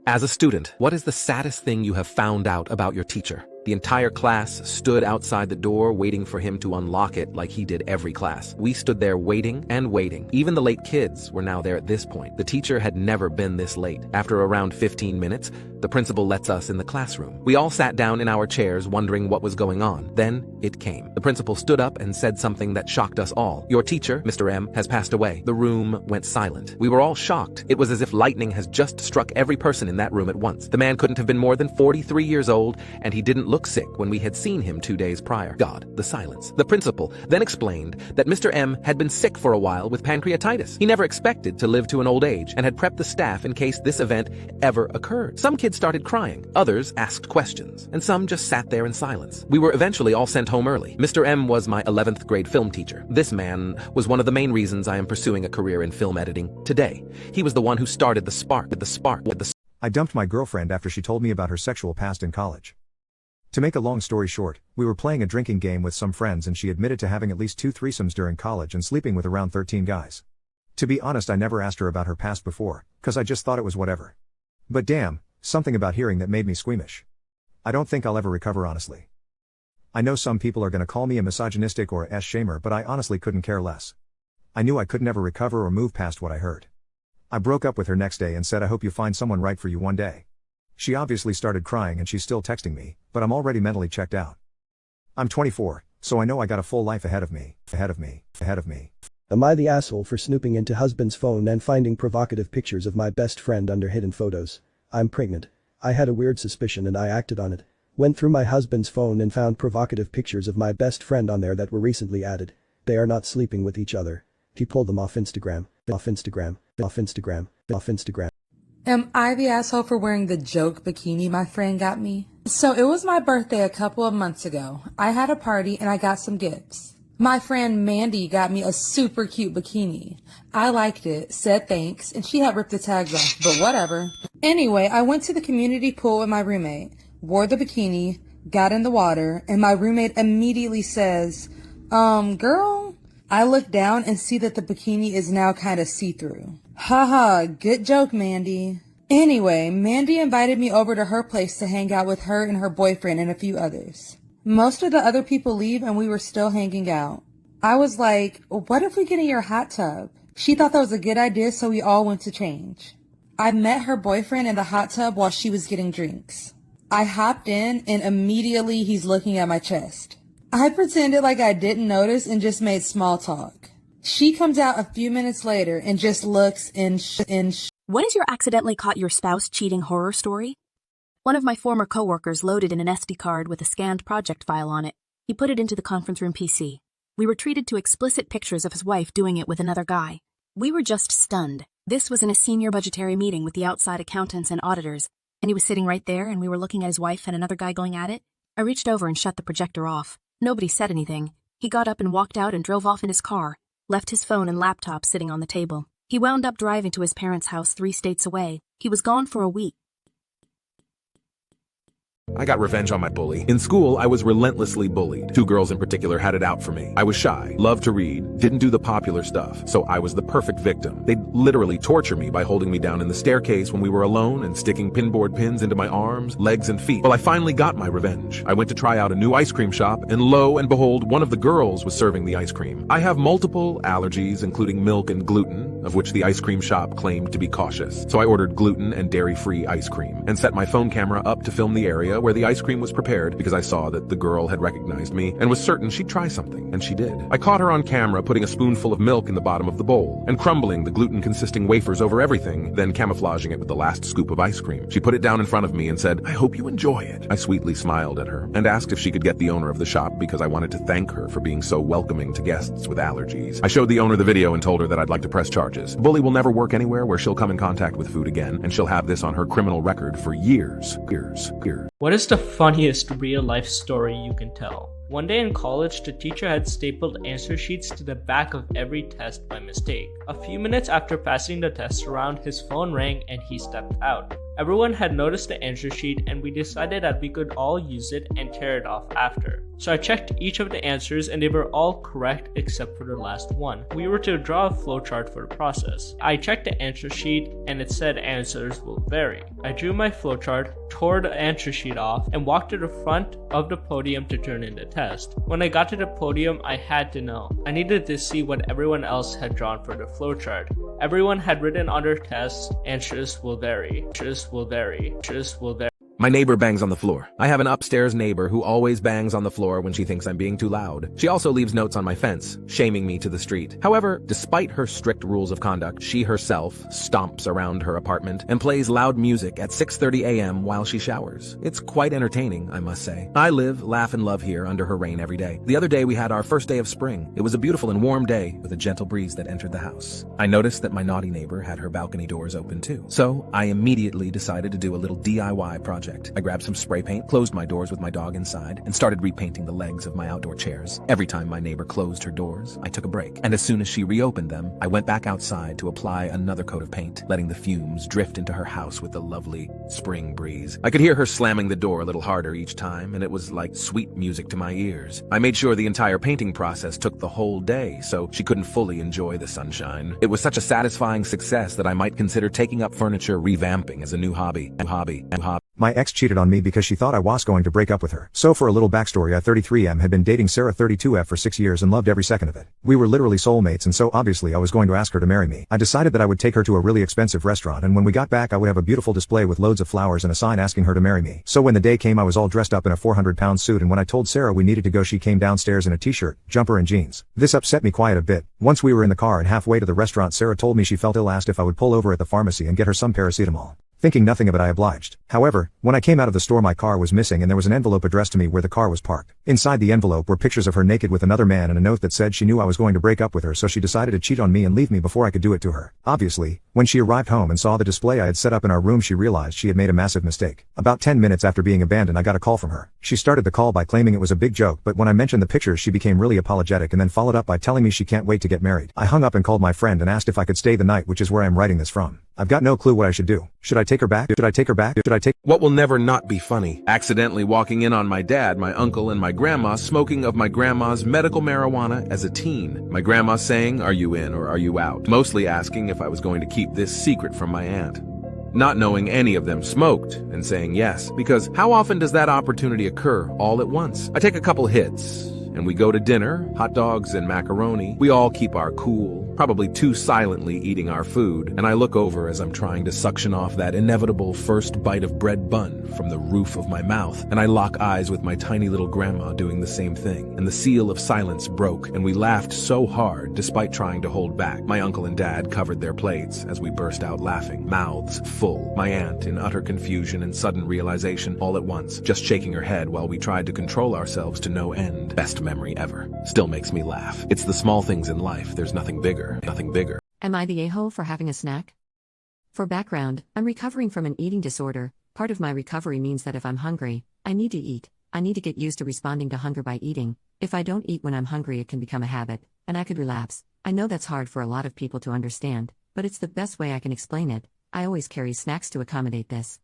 As a student, what is the saddest thing you have found out about your teacher? The entire class stood outside the door waiting for him to unlock it like he did every class. We stood there waiting and waiting. Even the late kids were now there at this point. The teacher had never been this late. After around 15 minutes, the principal lets us in the classroom. We all sat down in our chairs wondering what was going on. Then it came. The principal stood up and said something that shocked us all. "Your teacher, Mr. M, has passed away." The room went silent. We were all shocked. It was as if lightning has just struck every person in that room at once. The man couldn't have been more than 43 years old, and he didn't look sick when we had seen him 2 days prior. God, the silence. The principal then explained that Mr. M had been sick for a while with pancreatitis. He never expected to live to an old age and had prepped the staff in case this event ever occurred. Some kids started crying, others asked questions, and some just sat there in silence. We were eventually all sent home early. Mr. M was my 11th grade film teacher. This man was one of the main reasons I am pursuing a career in film editing today. He was the one who started the spark. I dumped my girlfriend after she told me about her sexual past in college. To make a long story short, we were playing a drinking game with some friends and she admitted to having at least 2 threesomes during college and sleeping with around 13 guys. To be honest, I never asked her about her past before, cause I just thought it was whatever. But damn, something about hearing that made me squeamish. I don't think I'll ever recover, honestly. I know some people are gonna call me a misogynistic or a shamer, but I honestly couldn't care less. I knew I could never recover or move past what I heard. I broke up with her next day and said I hope you find someone right for you one day. She obviously started crying and she's still texting me, but I'm already mentally checked out. I'm 24, so I know I got a full life ahead of me. Am I the asshole for snooping into husband's phone and finding provocative pictures of my best friend under hidden photos? I'm pregnant. I had a weird suspicion and I acted on it. Went through my husband's phone and found provocative pictures of my best friend on there that were recently added. They are not sleeping with each other. He pulled them off Instagram. Am I the asshole for wearing the joke bikini my friend got me? So it was my birthday a couple of months ago. I had a party and I got some gifts. My friend Mandy got me a super cute bikini. I liked it, said thanks, and she had ripped the tags off, but whatever. Anyway, I went to the community pool with my roommate, wore the bikini, got in the water, and my roommate immediately says, girl? I look down and see that the bikini is now kind of see-through. Haha, good joke, Mandy. Anyway, Mandy invited me over to her place to hang out with her and her boyfriend and a few others. Most of the other people leave and we were still hanging out. I was like, what if we get in your hot tub? She thought that was a good idea, so we all went to change. I met her boyfriend in the hot tub while she was getting drinks. I hopped in and immediately he's looking at my chest. I pretended like I didn't notice and just made small talk. She comes out a few minutes later and just looks in. What is your accidentally caught your spouse cheating horror story? One of my former coworkers loaded in an SD card with a scanned project file on it. He put it into the conference room PC. We were treated to explicit pictures of his wife doing it with another guy. We were just stunned. This was in a senior budgetary meeting with the outside accountants and auditors, and he was sitting right there and we were looking at his wife and another guy going at it. I reached over and shut the projector off. Nobody said anything. He got up and walked out and drove off in his car, left his phone and laptop sitting on the table. He wound up driving to his parents' house 3 states away. He was gone for a week. I got revenge on my bully. In school, I was relentlessly bullied. 2 girls in particular had it out for me. I was shy, loved to read, didn't do the popular stuff, so I was the perfect victim. They'd literally torture me by holding me down in the staircase when we were alone and sticking pinboard pins into my arms, legs, and feet. Well, I finally got my revenge. I went to try out a new ice cream shop, and lo and behold, one of the girls was serving the ice cream. I have multiple allergies, including milk and gluten, of which the ice cream shop claimed to be cautious. So I ordered gluten and dairy-free ice cream, and set my phone camera up to film the area where the ice cream was prepared because I saw that the girl had recognized me and was certain she'd try something, and she did. I caught her on camera putting a spoonful of milk in the bottom of the bowl and crumbling the gluten-consisting wafers over everything, then camouflaging it with the last scoop of ice cream. She put it down in front of me and said, "I hope you enjoy it." I sweetly smiled at her and asked if she could get the owner of the shop because I wanted to thank her for being so welcoming to guests with allergies. I showed the owner the video and told her that I'd like to press charges. Bully will never work anywhere where she'll come in contact with food again, and she'll have this on her criminal record for years. What is the funniest real-life story you can tell? One day in college, the teacher had stapled answer sheets to the back of every test by mistake. A few minutes after passing the test around, his phone rang and he stepped out. Everyone had noticed the answer sheet and we decided that we could all use it and tear it off after. So I checked each of the answers and they were all correct except for the last one. We were to draw a flowchart for the process. I checked the answer sheet and it said answers will vary. I drew my flowchart, tore the answer sheet off, and walked to the front of the podium to turn in the test. When I got to the podium, I had to know. I needed to see what everyone else had drawn for the flowchart. Everyone had written on their tests, answers will vary, answers will vary, answers will vary. My neighbor bangs on the floor. I have an upstairs neighbor who always bangs on the floor when she thinks I'm being too loud. She also leaves notes on my fence, shaming me to the street. However, despite her strict rules of conduct, she herself stomps around her apartment and plays loud music at 6:30 a.m. while she showers. It's quite entertaining, I must say. I live, laugh, and love here under her reign every day. The other day we had our first day of spring. It was a beautiful and warm day with a gentle breeze that entered the house. I noticed that my naughty neighbor had her balcony doors open too. So I immediately decided to do a little DIY project. I grabbed some spray paint, closed my doors with my dog inside, and started repainting the legs of my outdoor chairs. Every time my neighbor closed her doors, I took a break. And as soon as she reopened them, I went back outside to apply another coat of paint, letting the fumes drift into her house with the lovely spring breeze. I could hear her slamming the door a little harder each time, and it was like sweet music to my ears. I made sure the entire painting process took the whole day, so she couldn't fully enjoy the sunshine. It was such a satisfying success that I might consider taking up furniture revamping as a new hobby. My ex cheated on me because she thought I was going to break up with her. So for a little backstory, I 33M had been dating Sarah 32F for 6 years and loved every second of it. We were literally soulmates, and so obviously I was going to ask her to marry me. I decided that I would take her to a really expensive restaurant, and when we got back I would have a beautiful display with loads of flowers and a sign asking her to marry me. So when the day came I was all dressed up in a 400-pound suit, and when I told Sarah we needed to go she came downstairs in a t-shirt, jumper and jeans. This upset me quite a bit. Once we were in the car and halfway to the restaurant Sarah told me she felt ill, asked if I would pull over at the pharmacy and get her some paracetamol. Thinking nothing of it, I obliged. However, when I came out of the store my car was missing and there was an envelope addressed to me where the car was parked. Inside the envelope were pictures of her naked with another man and a note that said she knew I was going to break up with her, so she decided to cheat on me and leave me before I could do it to her. Obviously, when she arrived home and saw the display I had set up in our room, she realized she had made a massive mistake. About 10 minutes after being abandoned I got a call from her. She started the call by claiming it was a big joke, but when I mentioned the pictures she became really apologetic and then followed up by telling me she can't wait to get married. I hung up and called my friend and asked if I could stay the night, which is where I'm writing this from. I've got no clue what I should do. Should I take her back? Should I take her back? Should I take... What will never not be funny? Accidentally walking in on my dad, my uncle, and my grandma smoking of my grandma's medical marijuana as a teen. My grandma saying, "Are you in or are you out?" Mostly asking if I was going to keep this secret from my aunt. Not knowing any of them smoked and saying yes, because how often does that opportunity occur all at once? I take a couple hits and we go to dinner, hot dogs and macaroni. We all keep our cool, probably too silently eating our food, and I look over as I'm trying to suction off that inevitable first bite of bread bun from the roof of my mouth, and I lock eyes with my tiny little grandma doing the same thing, and the seal of silence broke, and we laughed so hard despite trying to hold back. My uncle and dad covered their plates as we burst out laughing, mouths full. My aunt in utter confusion and sudden realization all at once, just shaking her head while we tried to control ourselves to no end. Best memory ever. Still makes me laugh. It's the small things in life. There's nothing bigger. Nothing bigger. Am I the a-hole for having a snack? For background, I'm recovering from an eating disorder. Part of my recovery means that if I'm hungry, I need to eat. I need to get used to responding to hunger by eating. If I don't eat when I'm hungry, it can become a habit, and I could relapse. I know that's hard for a lot of people to understand, but it's the best way I can explain it. I always carry snacks to accommodate this.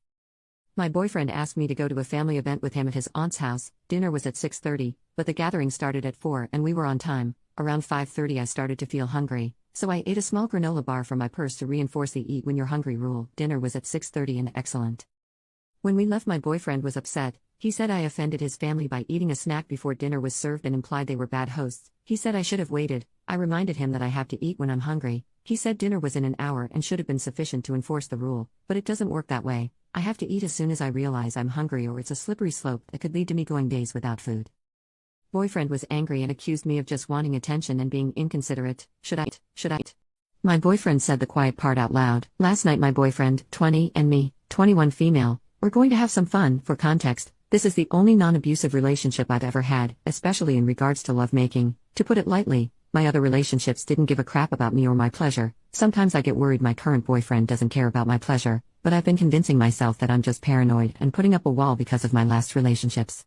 My boyfriend asked me to go to a family event with him at his aunt's house. Dinner was at 6:30, but the gathering started at 4 and we were on time. Around 5:30 I started to feel hungry, so I ate a small granola bar from my purse to reinforce the eat when you're hungry rule. Dinner was at 6:30 and excellent. When we left, my boyfriend was upset. He said I offended his family by eating a snack before dinner was served and implied they were bad hosts. He said I should have waited. I reminded him that I have to eat when I'm hungry. He said dinner was in an hour and should have been sufficient to enforce the rule, but it doesn't work that way. I have to eat as soon as I realize I'm hungry, or it's a slippery slope that could lead to me going days without food. Boyfriend was angry and accused me of just wanting attention and being inconsiderate. Should I? My boyfriend said the quiet part out loud. Last night my boyfriend, 20, and me, 21 female, were going to have some fun. For context, this is the only non-abusive relationship I've ever had, especially in regards to lovemaking. To put it lightly, my other relationships didn't give a crap about me or my pleasure. Sometimes I get worried my current boyfriend doesn't care about my pleasure, but I've been convincing myself that I'm just paranoid and putting up a wall because of my last relationships.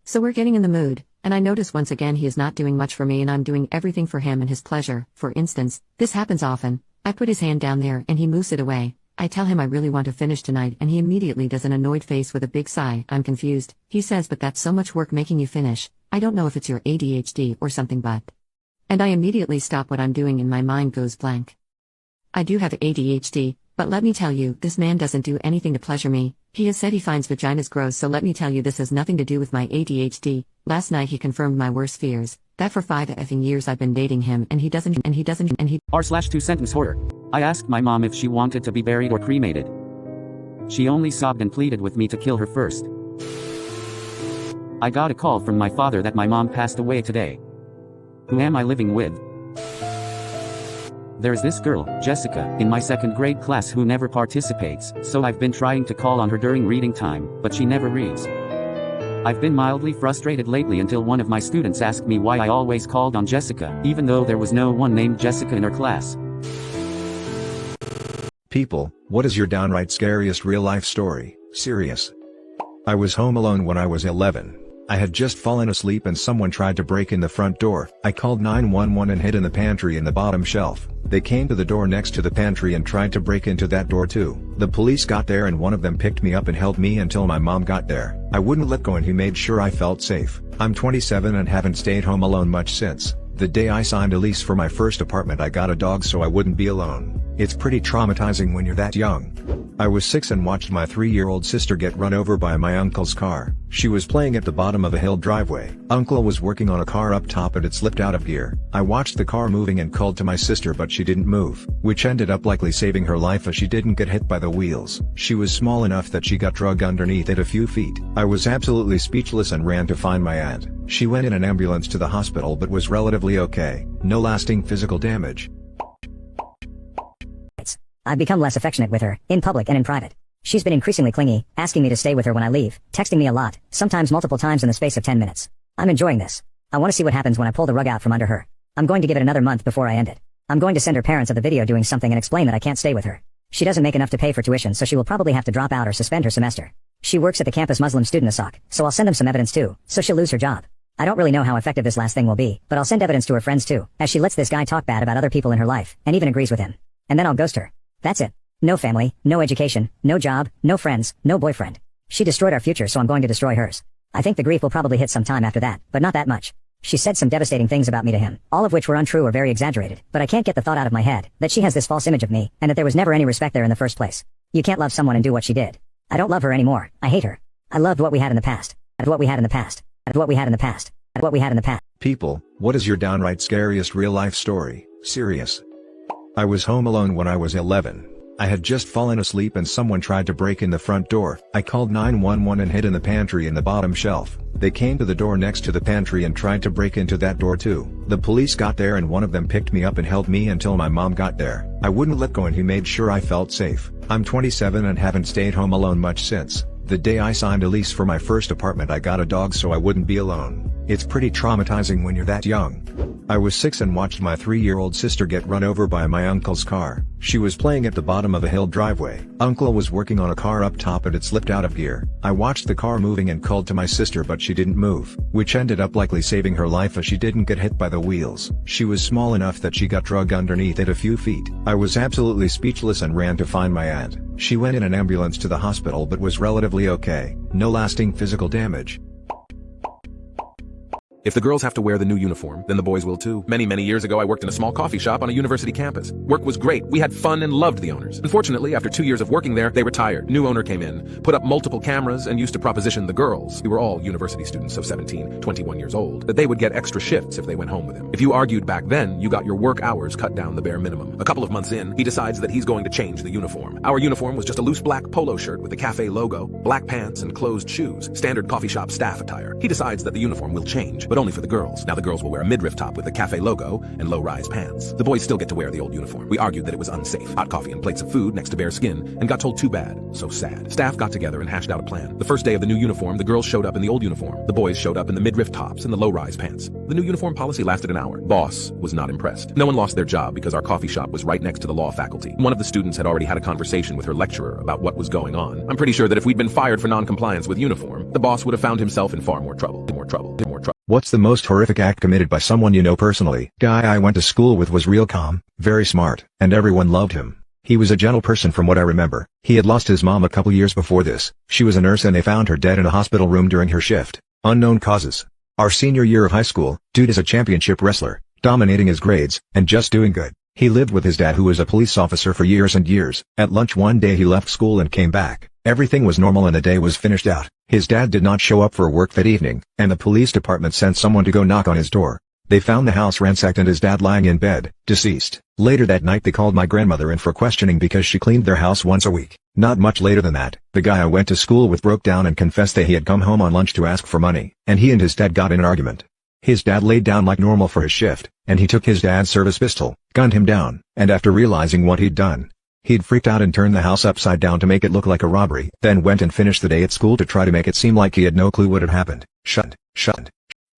So we're getting in the mood, and I notice once again he is not doing much for me and I'm doing everything for him and his pleasure. For instance, this happens often. I put his hand down there and he moves it away. I tell him I really want to finish tonight and he immediately does an annoyed face with a big sigh. I'm confused. He says, but that's so much work making you finish. I don't know if it's your ADHD or something but. And I immediately stop what I'm doing and my mind goes blank. I do have ADHD, but let me tell you, this man doesn't do anything to pleasure me. He has said he finds vaginas gross, so let me tell you this has nothing to do with my ADHD. Last night he confirmed my worst fears, that for 5 effing years I've been dating him and he doesn't R/2 hoarder. I asked my mom if she wanted to be buried or cremated. She only sobbed and pleaded with me to kill her first. I got a call from my father that my mom passed away today. Who am I living with? There's this girl, Jessica, in my 2nd grade class who never participates, so I've been trying to call on her during reading time, but she never reads. I've been mildly frustrated lately until one of my students asked me why I always called on Jessica, even though there was no one named Jessica in her class. People, what is your downright scariest real-life story? Serious. I was home alone when I was 11. I had just fallen asleep and someone tried to break in the front door. I called 911 and hid in the pantry in the bottom shelf. They came to the door next to the pantry and tried to break into that door too. The police got there and one of them picked me up and held me until my mom got there. I wouldn't let go and he made sure I felt safe. I'm 27 and haven't stayed home alone much since. The day I signed a lease for my first apartment I got a dog so I wouldn't be alone. It's pretty traumatizing when you're that young. I was 6 and watched my 3-year-old sister get run over by my uncle's car. She was playing at the bottom of a hill driveway. Uncle was working on a car up top and it slipped out of gear. I watched the car moving and called to my sister but she didn't move, which ended up likely saving her life as she didn't get hit by the wheels. She was small enough that she got dragged underneath it a few feet. I was absolutely speechless and ran to find my aunt. She went in an ambulance to the hospital but was relatively okay. No lasting physical damage. I've become less affectionate with her, in public and in private. She's been increasingly clingy, asking me to stay with her when I leave, texting me a lot, sometimes multiple times in the space of 10 minutes. I'm enjoying this. I want to see what happens when I pull the rug out from under her. I'm going to give it another month before I end it. I'm going to send her parents of the video doing something and explain that I can't stay with her. She doesn't make enough to pay for tuition, so she will probably have to drop out or suspend her semester. She works at the campus Muslim student ASOC, so I'll send them some evidence too, so she'll lose her job. I don't really know how effective this last thing will be, but I'll send evidence to her friends too, as she lets this guy talk bad about other people in her life, and even agrees with him. And then I'll ghost her. That's it. No family, no education, no job, no friends, no boyfriend. She destroyed our future, so I'm going to destroy hers. I think the grief will probably hit some time after that, but not that much. She said some devastating things about me to him, all of which were untrue or very exaggerated, but I can't get the thought out of my head that she has this false image of me, and that there was never any respect there in the first place. You can't love someone and do what she did. I don't love her anymore. I hate her. I loved what we had in the past. At what we had in the past. At what we had in the past. At what we had in the past. People, what is your downright scariest real-life story? Serious. I was home alone when I was 11. I had just fallen asleep and someone tried to break in the front door. I called 911 and hid in the pantry in the bottom shelf. They came to the door next to the pantry and tried to break into that door too. The police got there and one of them picked me up and held me until my mom got there. I wouldn't let go and he made sure I felt safe. I'm 27 and haven't stayed home alone much since. The day I signed a lease for my first apartment I got a dog so I wouldn't be alone. It's pretty traumatizing when you're that young. I was 6 and watched my 3-year-old sister get run over by my uncle's car. She was playing at the bottom of a hill driveway. Uncle was working on a car up top and it slipped out of gear. I watched the car moving and called to my sister but she didn't move, which ended up likely saving her life as she didn't get hit by the wheels. She was small enough that she got dragged underneath it a few feet. I was absolutely speechless and ran to find my aunt. She went in an ambulance to the hospital but was relatively okay. No lasting physical damage. If the girls have to wear the new uniform, then the boys will too. Many years ago, I worked in a small coffee shop on a university campus. Work was great. We had fun and loved the owners. Unfortunately, after 2 years of working there, they retired. New owner came in, put up multiple cameras, and used to proposition the girls, we were all university students, so 17, 21 years old, that they would get extra shifts if they went home with him. If you argued back then, you got your work hours cut down the bare minimum. A couple of months in, he decides that he's going to change the uniform. Our uniform was just a loose black polo shirt with the cafe logo, black pants, and closed shoes, standard coffee shop staff attire. He decides that the uniform will change, but only for the girls. Now the girls will wear a midriff top with the cafe logo and low-rise pants. The boys still get to wear the old uniform. We argued that it was unsafe. Hot coffee and plates of food next to bare skin, and got told too bad. So sad. Staff got together and hashed out a plan. The first day of the new uniform, the girls showed up in the old uniform. The boys showed up in the midriff tops and the low-rise pants. The new uniform policy lasted an hour. Boss was not impressed. No one lost their job because our coffee shop was right next to the law faculty. One of the students had already had a conversation with her lecturer about what was going on. I'm pretty sure that if we'd been fired for non-compliance with uniform, the boss would have found himself in far more trouble. What's the most horrific act committed by someone you know personally? Guy I went to school with was real calm, very smart, and everyone loved him. He was a gentle person from what I remember. He had lost his mom a couple years before this. She was a nurse and they found her dead in a hospital room during her shift. Unknown causes. Our senior year of high school, dude is a championship wrestler, dominating his grades, and just doing good. He lived with his dad who was a police officer for years and years. At lunch one day he left school and came back. Everything was normal and the day was finished out. His dad did not show up for work that evening, and the police department sent someone to go knock on his door. They found the house ransacked and his dad lying in bed, deceased. Later that night they called my grandmother in for questioning because she cleaned their house once a week. Not much later than that, the guy I went to school with broke down and confessed that he had come home on lunch to ask for money, and he and his dad got in an argument. His dad laid down like normal for his shift, and he took his dad's service pistol, gunned him down, and after realizing what he'd done, he'd freaked out and turned the house upside down to make it look like a robbery, then went and finished the day at school to try to make it seem like he had no clue what had happened. Shut.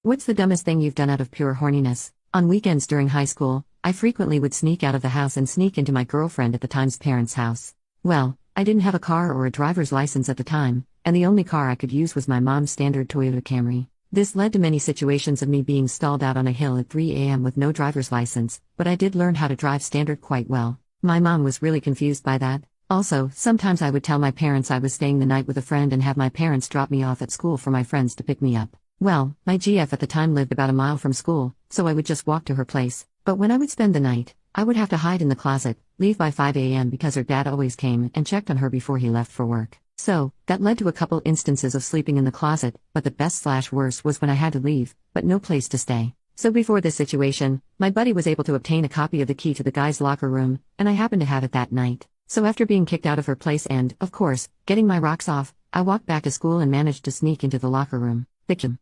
What's the dumbest thing you've done out of pure horniness? On weekends during high school, I frequently would sneak out of the house and sneak into my girlfriend at the time's parents' house. Well, I didn't have a car or a driver's license at the time, and the only car I could use was my mom's standard Toyota Camry. This led to many situations of me being stalled out on a hill at 3 a.m. with no driver's license, but I did learn how to drive standard quite well. My mom was really confused by that. Also, sometimes I would tell my parents I was staying the night with a friend and have my parents drop me off at school for my friends to pick me up. Well, my GF at the time lived about a mile from school, so I would just walk to her place. But when I would spend the night, I would have to hide in the closet, leave by 5 a.m. because her dad always came and checked on her before he left for work. So, that led to a couple instances of sleeping in the closet, but the best/worst was when I had to leave, but no place to stay. So before this situation, my buddy was able to obtain a copy of the key to the guy's locker room, and I happened to have it that night. So after being kicked out of her place and, of course, getting my rocks off, I walked back to school and managed to sneak into the locker room. Victim.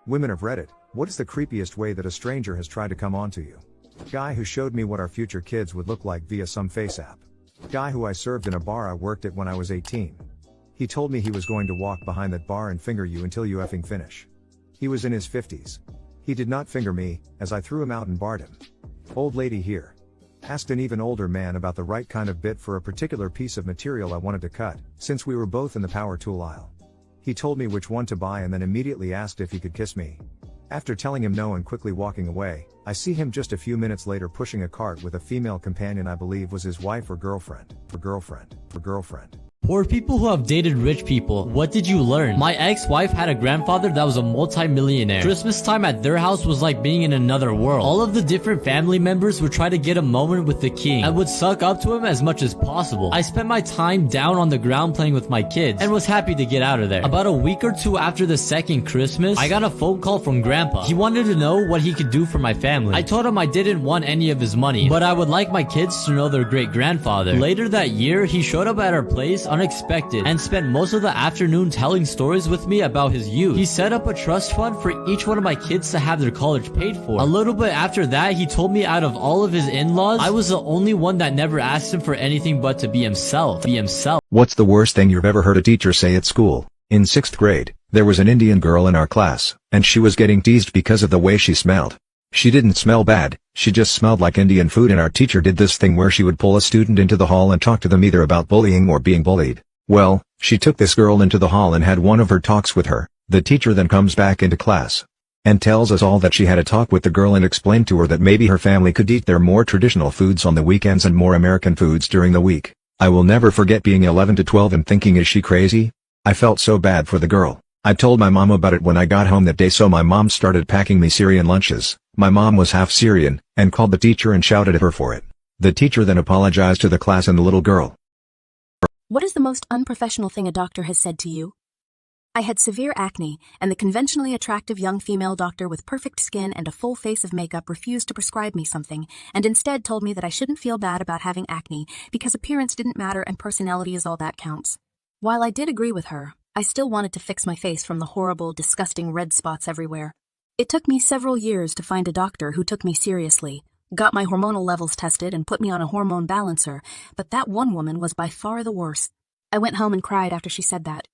Women of Reddit, what is the creepiest way that a stranger has tried to come on to you? Guy who showed me what our future kids would look like via some face app. Guy who I served in a bar I worked at when I was 18. He told me he was going to walk behind that bar and finger you until you effing finish. He was in his 50s. He did not finger me, as I threw him out and barred him. Old lady here. Asked an even older man about the right kind of bit for a particular piece of material I wanted to cut, since we were both in the power tool aisle. He told me which one to buy and then immediately asked if he could kiss me. After telling him no and quickly walking away, I see him just a few minutes later pushing a cart with a female companion I believe was his wife or girlfriend. For people who have dated rich people, what did you learn? My ex-wife had a grandfather that was a multi-millionaire. Christmas time at their house was like being in another world. All of the different family members would try to get a moment with the king and would suck up to him as much as possible. I spent my time down on the ground playing with my kids and was happy to get out of there. About a week or two after the second Christmas, I got a phone call from Grandpa. He wanted to know what he could do for my family. I told him I didn't want any of his money, but I would like my kids to know their great-grandfather. Later that year, he showed up at our place unexpected and spent most of the afternoon telling stories with me about his youth. He set up a trust fund for each one of my kids to have their college paid for. A little bit after that, he told me out of all of his in-laws, I was the only one that never asked him for anything but to be himself. What's the worst thing you've ever heard a teacher say at school? In 6th grade, there was an Indian girl in our class, and she was getting teased because of the way she smelled. She didn't smell bad, she just smelled like Indian food, and our teacher did this thing where she would pull a student into the hall and talk to them either about bullying or being bullied. Well, she took this girl into the hall and had one of her talks with her. The teacher then comes back into class and tells us all that she had a talk with the girl and explained to her that maybe her family could eat their more traditional foods on the weekends and more American foods during the week. I will never forget being 11 to 12 and thinking, is she crazy? I felt so bad for the girl. I told my mom about it when I got home that day, so my mom started packing me Syrian lunches. My mom was half Syrian, and called the teacher and shouted at her for it. The teacher then apologized to the class and the little girl. What is the most unprofessional thing a doctor has said to you? I had severe acne, and the conventionally attractive young female doctor with perfect skin and a full face of makeup refused to prescribe me something, and instead told me that I shouldn't feel bad about having acne because appearance didn't matter and personality is all that counts. While I did agree with her, I still wanted to fix my face from the horrible, disgusting red spots everywhere. It took me several years to find a doctor who took me seriously, got my hormonal levels tested and put me on a hormone balancer, but that one woman was by far the worst. I went home and cried after she said that.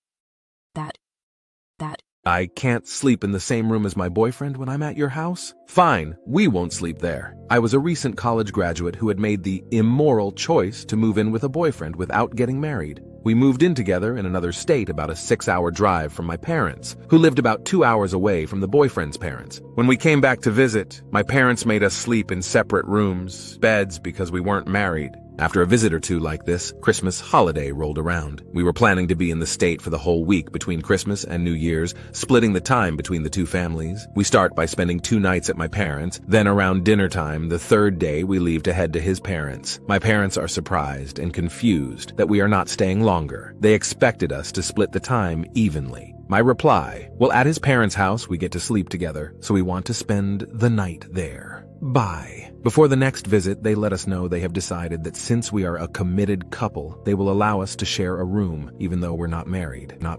I can't sleep in the same room as my boyfriend when I'm at your house? Fine, we won't sleep there. I was a recent college graduate who had made the immoral choice to move in with a boyfriend without getting married. We moved in together in another state about a 6-hour drive from my parents, who lived about 2 hours away from the boyfriend's parents. When we came back to visit, my parents made us sleep in separate rooms, beds because we weren't married. After a visit or two like this, Christmas holiday rolled around. We were planning to be in the state for the whole week between Christmas and New Year's, splitting the time between the two families. We start by spending 2 nights at my parents', then around dinner time, the 3rd day, we leave to head to his parents'. My parents are surprised and confused that we are not staying longer. They expected us to split the time evenly. My reply, well, at his parents' house, we get to sleep together, so we want to spend the night there. Bye. Before the next visit, they let us know they have decided that since we are a committed couple, they will allow us to share a room, even though we're not married. Am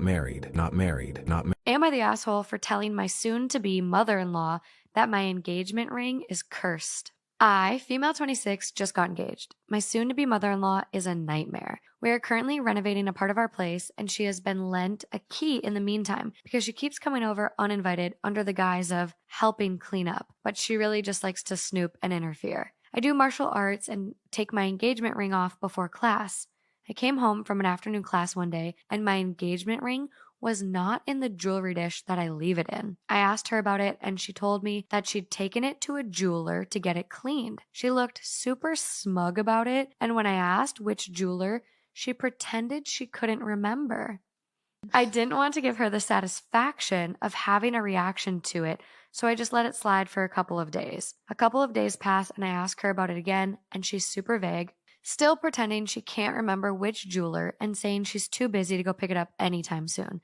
I the asshole for telling my soon-to-be mother-in-law that my engagement ring is cursed? I, female 26, just got engaged. My soon-to-be mother-in-law is a nightmare. We are currently renovating a part of our place, and she has been lent a key in the meantime because she keeps coming over uninvited under the guise of helping clean up, but she really just likes to snoop and interfere. I do martial arts and take my engagement ring off before class. I came home from an afternoon class one day, and my engagement ring was not in the jewelry dish that I leave it in. I asked her about it, and she told me that she'd taken it to a jeweler to get it cleaned. She looked super smug about it, and when I asked which jeweler, she pretended she couldn't remember. I didn't want to give her the satisfaction of having a reaction to it, so I just let it slide for a couple of days. A couple of days pass, and I ask her about it again, and she's super vague, still pretending she can't remember which jeweler and saying she's too busy to go pick it up anytime soon.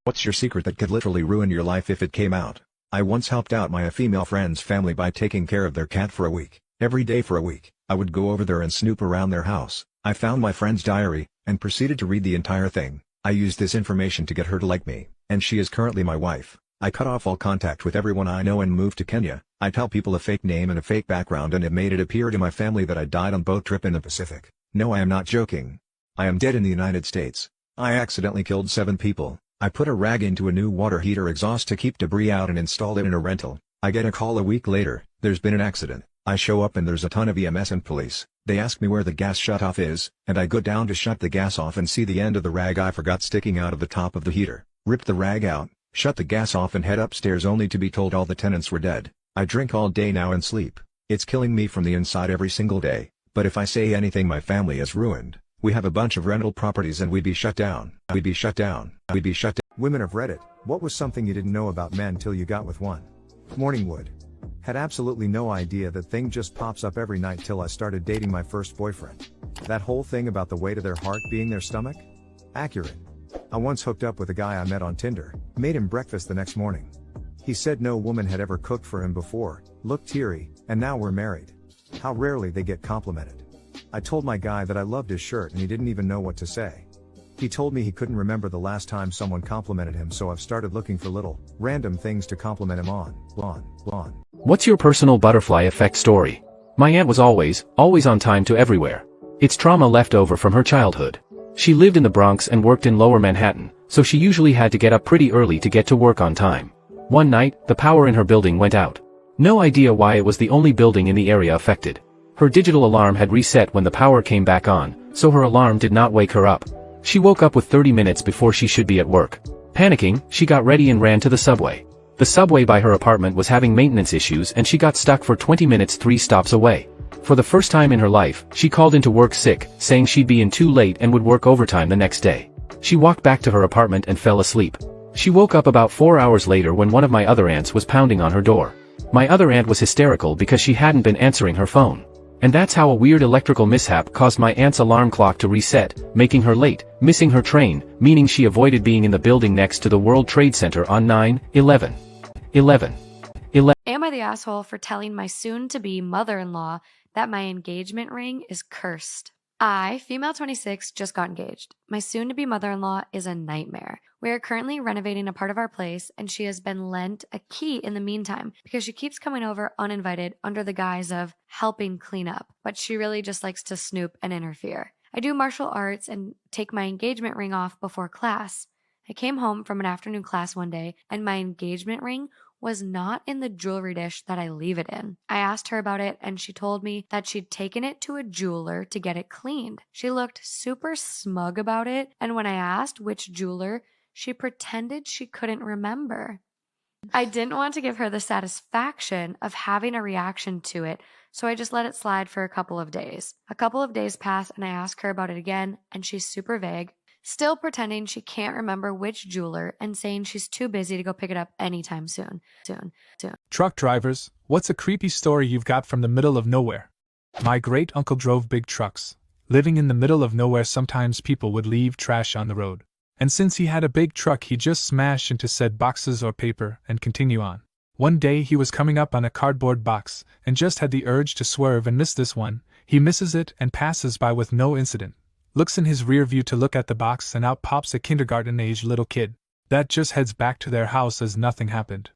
What's your secret that could literally ruin your life if it came out? I once helped out my female friend's family by taking care of their cat for a week. Every day for a week, I would go over there and snoop around their house. I found my friend's diary, and proceeded to read the entire thing. I used this information to get her to like me, and she is currently my wife. I cut off all contact with everyone I know and moved to Kenya. I tell people a fake name and a fake background and have made it appear to my family that I died on boat trip in the Pacific. No, I am not joking. I am dead in the United States. I accidentally killed 7 people. I put a rag into a new water heater exhaust to keep debris out and installed it in a rental. I get a call a week later, there's been an accident. I show up and there's a ton of EMS and police. They ask me where the gas shutoff is, and I go down to shut the gas off and see the end of the rag I forgot sticking out of the top of the heater. Rip the rag out, shut the gas off and head upstairs only to be told all the tenants were dead. I drink all day now and sleep. It's killing me from the inside every single day, but if I say anything my family is ruined. We have a bunch of rental properties and we'd be shut down. Women of Reddit, what was something you didn't know about men till you got with one? Morningwood. Had absolutely no idea that thing just pops up every night till I started dating my first boyfriend. That whole thing about the weight of their heart being their stomach? Accurate. I once hooked up with a guy I met on Tinder, made him breakfast the next morning. He said no woman had ever cooked for him before, looked teary, and now we're married. How rarely they get complimented. I told my guy that I loved his shirt and he didn't even know what to say. He told me he couldn't remember the last time someone complimented him, so I've started looking for little, random things to compliment him on. What's your personal butterfly effect story? My aunt was always on time to everywhere. It's trauma left over from her childhood. She lived in the Bronx and worked in Lower Manhattan, so she usually had to get up pretty early to get to work on time. One night, the power in her building went out. No idea why it was the only building in the area affected. Her digital alarm had reset when the power came back on, so her alarm did not wake her up. She woke up with 30 minutes before she should be at work. Panicking, she got ready and ran to the subway. The subway by her apartment was having maintenance issues and she got stuck for 20 minutes 3 stops away. For the first time in her life, she called into work sick, saying she'd be in too late and would work overtime the next day. She walked back to her apartment and fell asleep. She woke up about 4 hours later when one of my other aunts was pounding on her door. My other aunt was hysterical because she hadn't been answering her phone. And that's how a weird electrical mishap caused my aunt's alarm clock to reset, making her late, missing her train, meaning she avoided being in the building next to the World Trade Center on 9/11. Am I the asshole for telling my soon-to-be mother-in-law that my engagement ring is cursed? I, female 26, just got engaged. My soon-to-be mother-in-law is a nightmare. We are currently renovating a part of our place, and she has been lent a key in the meantime because she keeps coming over uninvited under the guise of helping clean up, but she really just likes to snoop and interfere. I do martial arts and take my engagement ring off before class. I came home from an afternoon class one day, and my engagement ring was not in the jewelry dish that I leave it in. I asked her about it and she told me that she'd taken it to a jeweler to get it cleaned. She looked super smug about it, and when I asked which jeweler, she pretended she couldn't remember. I didn't want to give her the satisfaction of having a reaction to it, so I just let it slide for a couple of days. A couple of days passed and I asked her about it again, and she's super vague, still pretending she can't remember which jeweler and saying she's too busy to go pick it up anytime soon. Truck drivers, what's a creepy story you've got from the middle of nowhere? My great uncle drove big trucks. Living in the middle of nowhere, sometimes people would leave trash on the road. And since he had a big truck, he just smash into said boxes or paper and continue on. One day he was coming up on a cardboard box and just had the urge to swerve and miss this one. He misses it and passes by with no incident. Looks in his rear view to look at the box, and out pops a kindergarten-age little kid that just heads back to their house as nothing happened.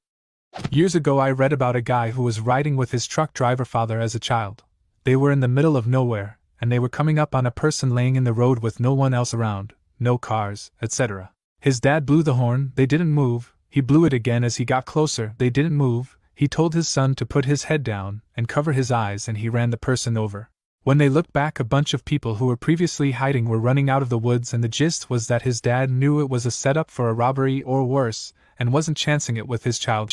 Years ago I read about a guy who was riding with his truck driver father as a child. They were in the middle of nowhere, and they were coming up on a person laying in the road with no one else around, no cars, etc. His dad blew the horn, they didn't move. He blew it again as he got closer, they didn't move. He told his son to put his head down and cover his eyes, and he ran the person over. When they looked back, a bunch of people who were previously hiding were running out of the woods, and the gist was that his dad knew it was a setup for a robbery or worse, and wasn't chancing it with his child.